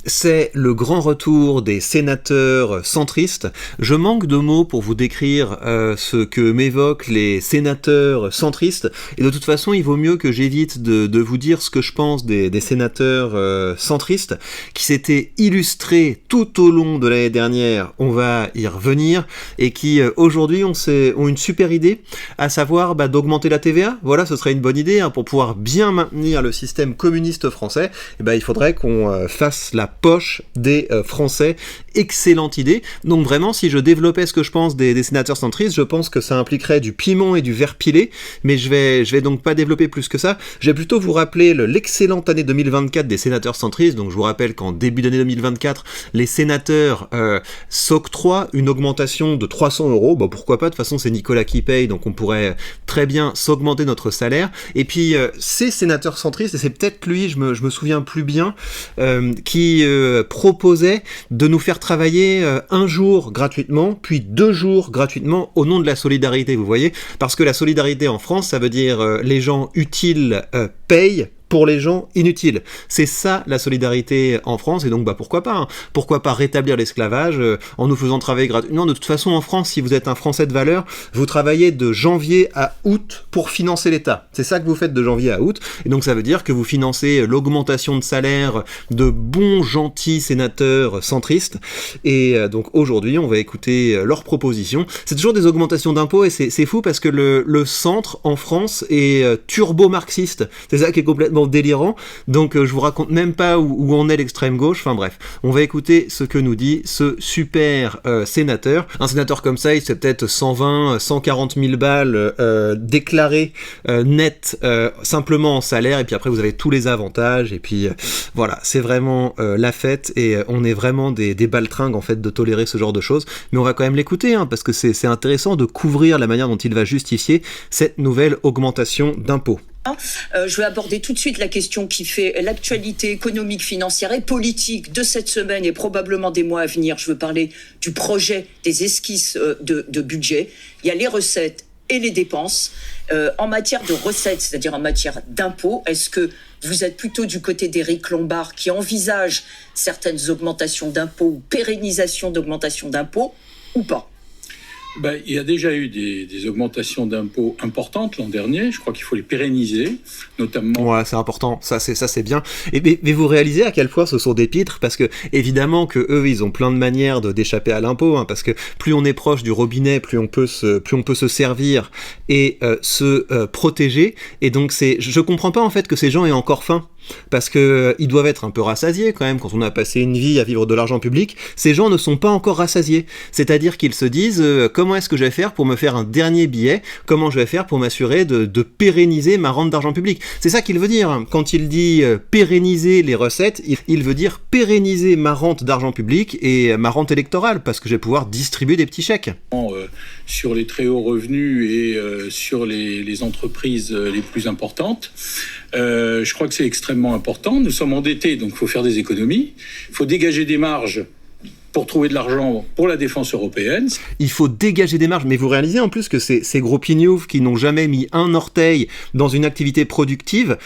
C'est le grand retour des sénateurs centristes. Je manque de mots pour vous décrire ce que m'évoquent les sénateurs centristes. Et de toute façon, il vaut mieux que j'évite de vous dire ce que je pense des sénateurs centristes qui s'étaient illustrés tout au long de l'année dernière. On va y revenir. Et qui aujourd'hui ont une super idée, à savoir d'augmenter la TVA. Voilà, ce serait une bonne idée pour pouvoir bien maintenir le système communiste français. Il faudrait qu'on fasse la poche des Français. Excellente idée. Donc vraiment, si je développais ce que je pense des sénateurs centristes, je pense que ça impliquerait du piment et du verre pilé, mais je vais donc pas développer plus que ça. Je vais plutôt vous rappeler l'excellente année 2024 des sénateurs centristes. Donc je vous rappelle qu'en début d'année 2024, les sénateurs s'octroient une augmentation de 300 €. Pourquoi pas, de toute façon c'est Nicolas qui paye, donc on pourrait très bien s'augmenter notre salaire. Et puis ces sénateurs centristes, et c'est peut-être lui, je me souviens plus bien, qui proposait de nous faire travailler un jour gratuitement, puis 2 jours gratuitement au nom de la solidarité, vous voyez, parce que la solidarité en France, ça veut dire les gens utiles payent pour les gens inutiles. C'est ça la solidarité en France, et donc pourquoi pas pourquoi pas rétablir l'esclavage en nous faisant travailler gratuitement. De toute façon, en France, si vous êtes un Français de valeur, vous travaillez de janvier à août pour financer l'État. C'est ça que vous faites de janvier à août, et donc ça veut dire que vous financez l'augmentation de salaire de bons, gentils sénateurs centristes, et donc aujourd'hui, on va écouter leurs propositions. C'est toujours des augmentations d'impôts, et c'est fou parce que le centre en France est turbo-marxiste. C'est ça qui est complètement délirant, donc je vous raconte même pas où en est l'extrême gauche. Enfin bref, on va écouter ce que nous dit ce super sénateur. Un sénateur comme ça, il se fait peut-être 120, 140 000 balles déclarées net simplement en salaire, et puis après vous avez tous les avantages, et puis voilà, c'est vraiment la fête, et on est vraiment des baltringues en fait de tolérer ce genre de choses, mais on va quand même l'écouter parce que c'est intéressant de couvrir la manière dont il va justifier cette nouvelle augmentation d'impôts. Je vais aborder tout de suite la question qui fait l'actualité économique, financière et politique de cette semaine et probablement des mois à venir. Je veux parler du projet, des esquisses de budget. Il y a les recettes et les dépenses. En matière de recettes, c'est-à-dire en matière d'impôts, est-ce que vous êtes plutôt du côté d'Éric Lombard qui envisage certaines augmentations d'impôts ou pérennisation d'augmentations d'impôts ou pas ? Il y a déjà eu des augmentations d'impôts importantes l'an dernier. Je crois qu'il faut les pérenniser, notamment. Ouais, c'est important. Ça c'est bien. Mais vous réalisez à quel point ce sont des pitres, parce que évidemment que eux, ils ont plein de manières d'échapper à l'impôt, parce que plus on est proche du robinet, plus on peut se servir et se protéger. Et donc je comprends pas en fait que ces gens aient encore faim. Parce que ils doivent être un peu rassasiés quand même, quand on a passé une vie à vivre de l'argent public. Ces gens ne sont pas encore rassasiés, c'est-à-dire qu'ils se disent comment est-ce que je vais faire pour me faire un dernier billet, comment je vais faire pour m'assurer de pérenniser ma rente d'argent public. C'est ça qu'il veut dire quand il dit pérenniser les recettes. Il veut dire pérenniser ma rente d'argent public et ma rente électorale, parce que je vais pouvoir distribuer des petits chèques. Sur les très hauts revenus et sur les entreprises les plus importantes. Je crois que c'est extrêmement important. Nous sommes endettés, donc il faut faire des économies. Il faut dégager des marges pour trouver de l'argent pour la défense européenne. Il faut dégager des marges, mais vous réalisez en plus que ces gros pignoufs qui n'ont jamais mis un orteil dans une activité productive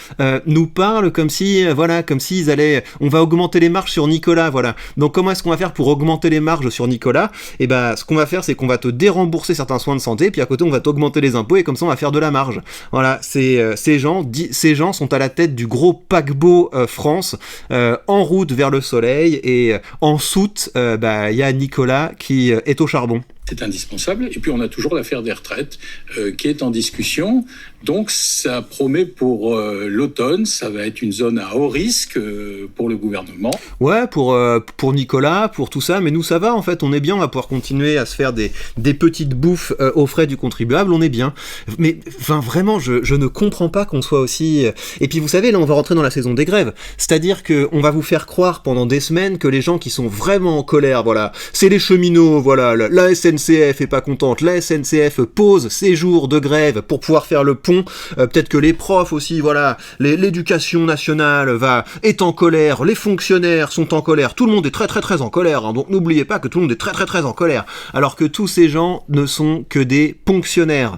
nous parlent comme si, comme s'ils allaient, on va augmenter les marges sur Nicolas, voilà. Donc comment est-ce qu'on va faire pour augmenter les marges sur Nicolas ? Ce qu'on va faire, c'est qu'on va te dérembourser certains soins de santé, puis à côté on va t'augmenter les impôts, et comme ça on va faire de la marge. Voilà, ces gens sont à la tête du gros paquebot France, en route vers le soleil, et en soute, il y a Nicolas qui est au charbon. C'est indispensable. Et puis on a toujours l'affaire des retraites qui est en discussion. Donc ça promet pour l'automne, ça va être une zone à haut risque pour le gouvernement. Ouais, pour Nicolas, pour tout ça, mais nous ça va en fait, on est bien, on va pouvoir continuer à se faire des petites bouffes aux frais du contribuable, on est bien. Mais vraiment, je ne comprends pas qu'on soit aussi... Et puis vous savez, là on va rentrer dans la saison des grèves, c'est-à-dire qu'on va vous faire croire pendant des semaines que les gens qui sont vraiment en colère, c'est les cheminots, la SNCF est pas contente, la SNCF pose ses jours de grève pour pouvoir faire le pont, peut-être que les profs aussi, l'éducation nationale est en colère, les fonctionnaires sont en colère, tout le monde est très très très en colère, donc n'oubliez pas que tout le monde est très très très en colère, alors que tous ces gens ne sont que des ponctionnaires.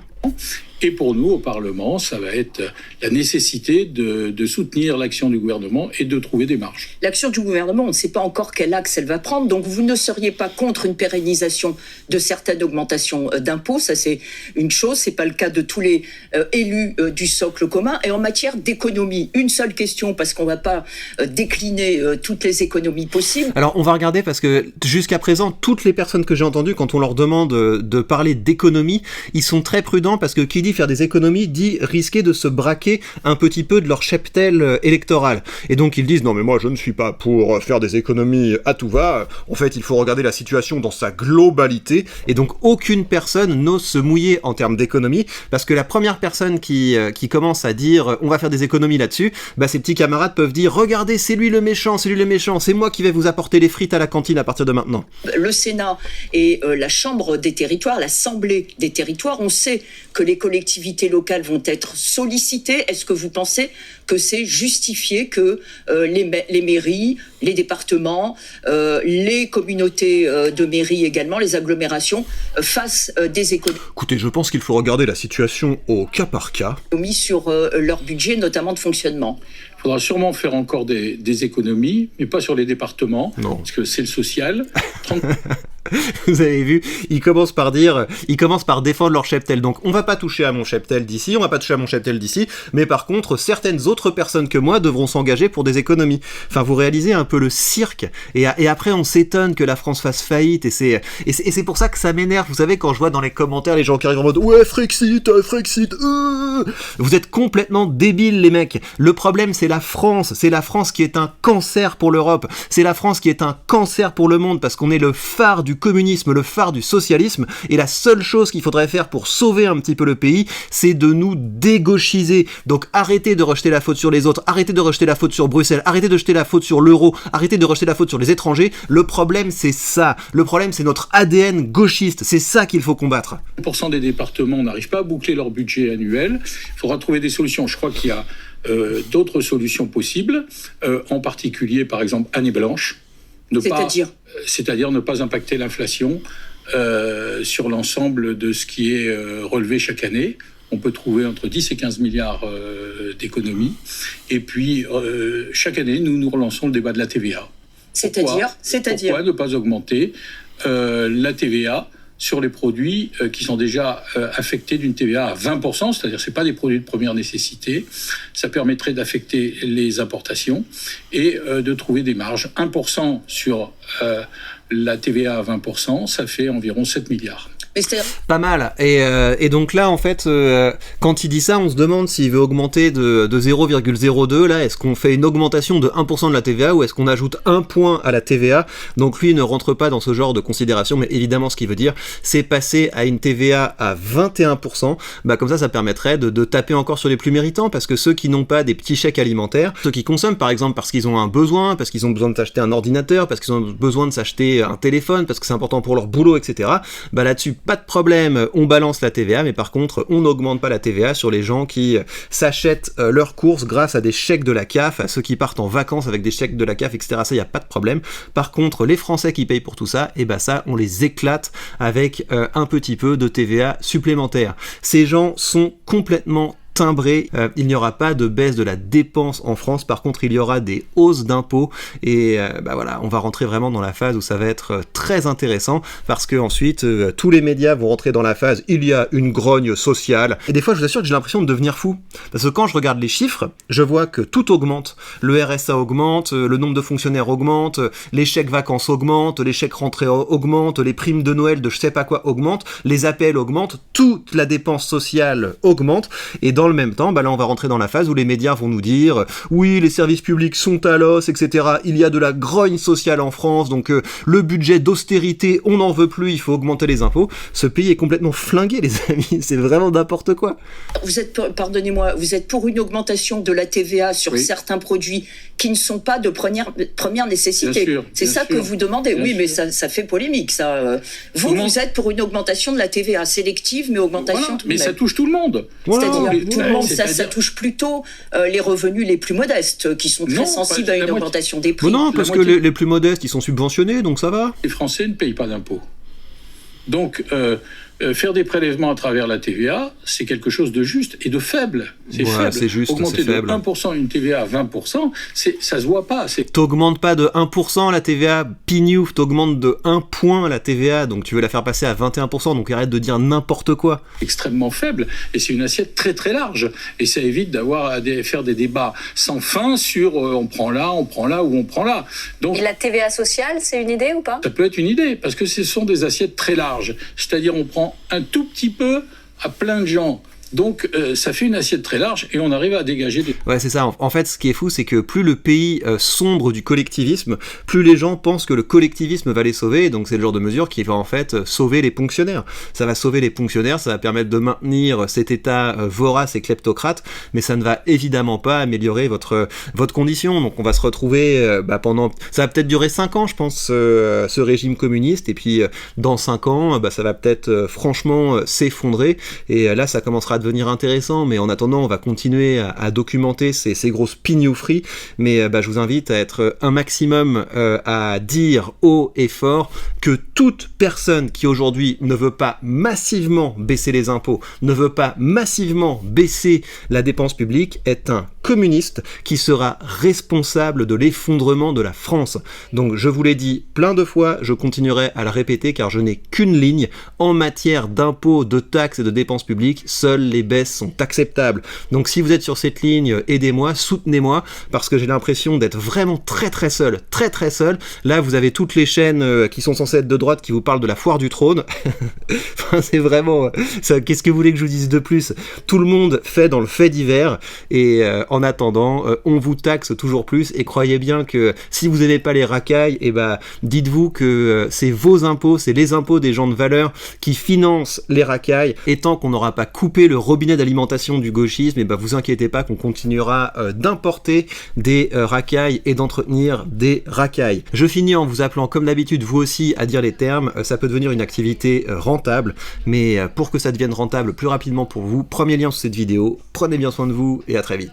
Et pour nous, au Parlement, ça va être la nécessité de soutenir l'action du gouvernement et de trouver des marges. L'action du gouvernement, on ne sait pas encore quel axe elle va prendre, donc vous ne seriez pas contre une pérennisation de certaines augmentations d'impôts, ça c'est une chose, c'est pas le cas de tous les élus du socle commun. Et en matière d'économie, une seule question, parce qu'on va pas décliner toutes les économies possibles. Alors on va regarder, parce que jusqu'à présent, toutes les personnes que j'ai entendues, quand on leur demande de parler d'économie, ils sont très prudents, parce que qui dit faire des économies dit risquer de se braquer un petit peu de leur cheptel électoral. Et donc ils disent non mais moi je ne suis pas pour faire des économies à tout va, en fait il faut regarder la situation dans sa globalité, et donc aucune personne n'ose se mouiller en termes d'économie, parce que la première personne qui commence à dire on va faire des économies là-dessus, bah ses petits camarades peuvent dire regardez c'est lui le méchant, c'est moi qui vais vous apporter les frites à la cantine à partir de maintenant. Le Sénat et la Chambre des territoires, l'Assemblée des territoires, on sait que les collectivités locales vont être sollicitées. Est-ce que vous pensez que c'est justifié que les mairies, les départements, les communautés de mairies également, les agglomérations, fassent des économies? Écoutez, je pense qu'il faut regarder la situation au cas par cas. Sur leur budget, notamment de fonctionnement. Il faudra sûrement faire encore des économies, mais pas sur les départements, non. Parce que c'est le social. Vous avez vu, ils commencent par défendre leur cheptel. Donc on va pas toucher à mon cheptel d'ici, mais par contre, certaines autres personnes que moi devront s'engager pour des économies. Enfin, vous réalisez un peu le cirque, et après on s'étonne que la France fasse faillite, et c'est pour ça que ça m'énerve. Vous savez, quand je vois dans les commentaires les gens qui arrivent en mode ouais, Frexit, vous êtes complètement débiles les mecs. Le problème c'est la France qui est un cancer pour l'Europe, c'est la France qui est un cancer pour le monde, parce qu'on est le phare du communisme, le phare du socialisme, et la seule chose qu'il faudrait faire pour sauver un petit peu le pays, c'est de nous dégauchiser. Donc arrêtez de rejeter la faute sur les autres, arrêtez de rejeter la faute sur Bruxelles, arrêtez de jeter la faute sur l'euro, arrêtez de rejeter la faute sur les étrangers. Le problème c'est ça, le problème c'est notre ADN gauchiste, c'est ça qu'il faut combattre. 1% des départements n'arrivent pas à boucler leur budget annuel, il faudra trouver des solutions. Je crois qu'il y a d'autres solutions possibles, en particulier par exemple année blanche, c'est-à-dire ne pas impacter l'inflation sur l'ensemble de ce qui est relevé chaque année. On peut trouver entre 10 et 15 milliards d'économies. Et puis, chaque année, nous relançons le débat de la TVA. Pourquoi ne pas augmenter la TVA sur les produits qui sont déjà affectés d'une TVA à 20%, c'est-à-dire que ce n'est pas des produits de première nécessité. Ça permettrait d'affecter les importations et de trouver des marges. 1% sur la TVA à 20%, ça fait environ 7 milliards. Pas mal. Et donc là, en fait, quand il dit ça, on se demande s'il veut augmenter de 0,02. Là, est-ce qu'on fait une augmentation de 1% de la TVA ou est-ce qu'on ajoute un point à la TVA? Donc lui ne rentre pas dans ce genre de considération, mais évidemment, ce qu'il veut dire, c'est passer à une TVA à 21%. Bah, comme ça permettrait de taper encore sur les plus méritants, parce que ceux qui n'ont pas des petits chèques alimentaires, ceux qui consomment par exemple parce qu'ils ont un besoin, parce qu'ils ont besoin de s'acheter un ordinateur, parce qu'ils ont besoin de s'acheter un téléphone, parce que c'est important pour leur boulot, etc. Bah là-dessus, pas de problème, on balance la TVA, mais par contre, on n'augmente pas la TVA sur les gens qui s'achètent leurs courses grâce à des chèques de la CAF, à ceux qui partent en vacances avec des chèques de la CAF, etc. Ça, il n'y a pas de problème. Par contre, les Français qui payent pour tout ça, et bah ça, on les éclate avec un petit peu de TVA supplémentaire. Ces gens sont complètement timbré, il n'y aura pas de baisse de la dépense en France, par contre il y aura des hausses d'impôts, et bah voilà, on va rentrer vraiment dans la phase où ça va être très intéressant, parce que ensuite tous les médias vont rentrer dans la phase il y a une grogne sociale, et des fois je vous assure que j'ai l'impression de devenir fou, parce que quand je regarde les chiffres, je vois que tout augmente, le RSA augmente, le nombre de fonctionnaires augmente, les chèques vacances augmentent, les chèques rentrées augmentent, les primes de Noël de je sais pas quoi augmentent, les APL augmentent, toute la dépense sociale augmente, et dans le même temps, bah là on va rentrer dans la phase où les médias vont nous dire oui, les services publics sont à l'os, etc. Il y a de la grogne sociale en France, donc le budget d'austérité, on n'en veut plus, il faut augmenter les impôts. Ce pays est complètement flingué, les amis, c'est vraiment n'importe quoi. Vous êtes, pardonnez-moi, vous êtes pour une augmentation de la TVA sur certains produits qui ne sont pas de première nécessité. C'est ça que vous demandez. Oui, mais ça fait polémique, ça. Vous êtes pour une augmentation de la TVA sélective, mais augmentation tout de même. Mais ça touche tout le monde. C'est-à-dire tout le monde, ça touche plutôt les revenus les plus modestes, qui sont très sensibles à une augmentation des prix. Non, parce que les plus modestes, ils sont subventionnés, donc ça va. Les Français ne payent pas d'impôts. Donc, faire des prélèvements à travers la TVA, c'est quelque chose de juste et de faible. C'est faible. C'est juste, augmenter c'est faible. de 1% une TVA à 20%, ça se voit pas. T'augmentes pas de 1% la TVA, pignouf, t'augmentes de 1 point la TVA, donc tu veux la faire passer à 21%, donc arrête de dire n'importe quoi. Extrêmement faible, et c'est une assiette très très large, et ça évite d'avoir à faire des débats sans fin sur on prend là ou on prend là. Donc, et la TVA sociale, c'est une idée ou pas? Ça peut être une idée, parce que ce sont des assiettes très larges, c'est-à-dire on prend un tout petit peu à plein de gens. Donc ça fait une assiette très large et on arrive à dégager des... Ouais, c'est ça. En fait, ce qui est fou, c'est que plus le pays sombre du collectivisme, plus les gens pensent que le collectivisme va les sauver. Donc c'est le genre de mesure qui va en fait sauver les fonctionnaires. Ça va sauver les fonctionnaires, ça va permettre de maintenir cet état vorace et kleptocrate, mais ça ne va évidemment pas améliorer votre condition. Donc on va se retrouver pendant... Ça va peut-être durer 5 ans, je pense, ce régime communiste. Et puis dans 5 ans, ça va peut-être franchement s'effondrer. Et là, ça commencera à devenir intéressant, mais en attendant on va continuer à documenter ces grosses pignoufries, mais je vous invite à être un maximum à dire haut et fort que toute personne qui aujourd'hui ne veut pas massivement baisser les impôts, ne veut pas massivement baisser la dépense publique est un communiste qui sera responsable de l'effondrement de la France. Donc je vous l'ai dit plein de fois, je continuerai à le répéter car je n'ai qu'une ligne en matière d'impôts, de taxes et de dépenses publiques, seules les baisses sont acceptables. Donc si vous êtes sur cette ligne, aidez-moi, soutenez-moi, parce que j'ai l'impression d'être vraiment très très seul. Là vous avez toutes les chaînes qui sont censées être de droite qui vous parlent de la foire du trône. Enfin, c'est vraiment... qu'est-ce que vous voulez que je vous dise de plus? Tout le monde fait dans le fait divers, et en attendant, on vous taxe toujours plus, et croyez bien que si vous n'aimez pas les racailles, dites-vous que c'est vos impôts, c'est les impôts des gens de valeur qui financent les racailles, et tant qu'on n'aura pas coupé le robinet d'alimentation du gauchisme, vous inquiétez pas qu'on continuera d'importer des racailles et d'entretenir des racailles. Je finis en vous appelant comme d'habitude vous aussi à dire les termes, ça peut devenir une activité rentable, mais pour que ça devienne rentable plus rapidement pour vous, premier lien sous cette vidéo, prenez bien soin de vous et à très vite.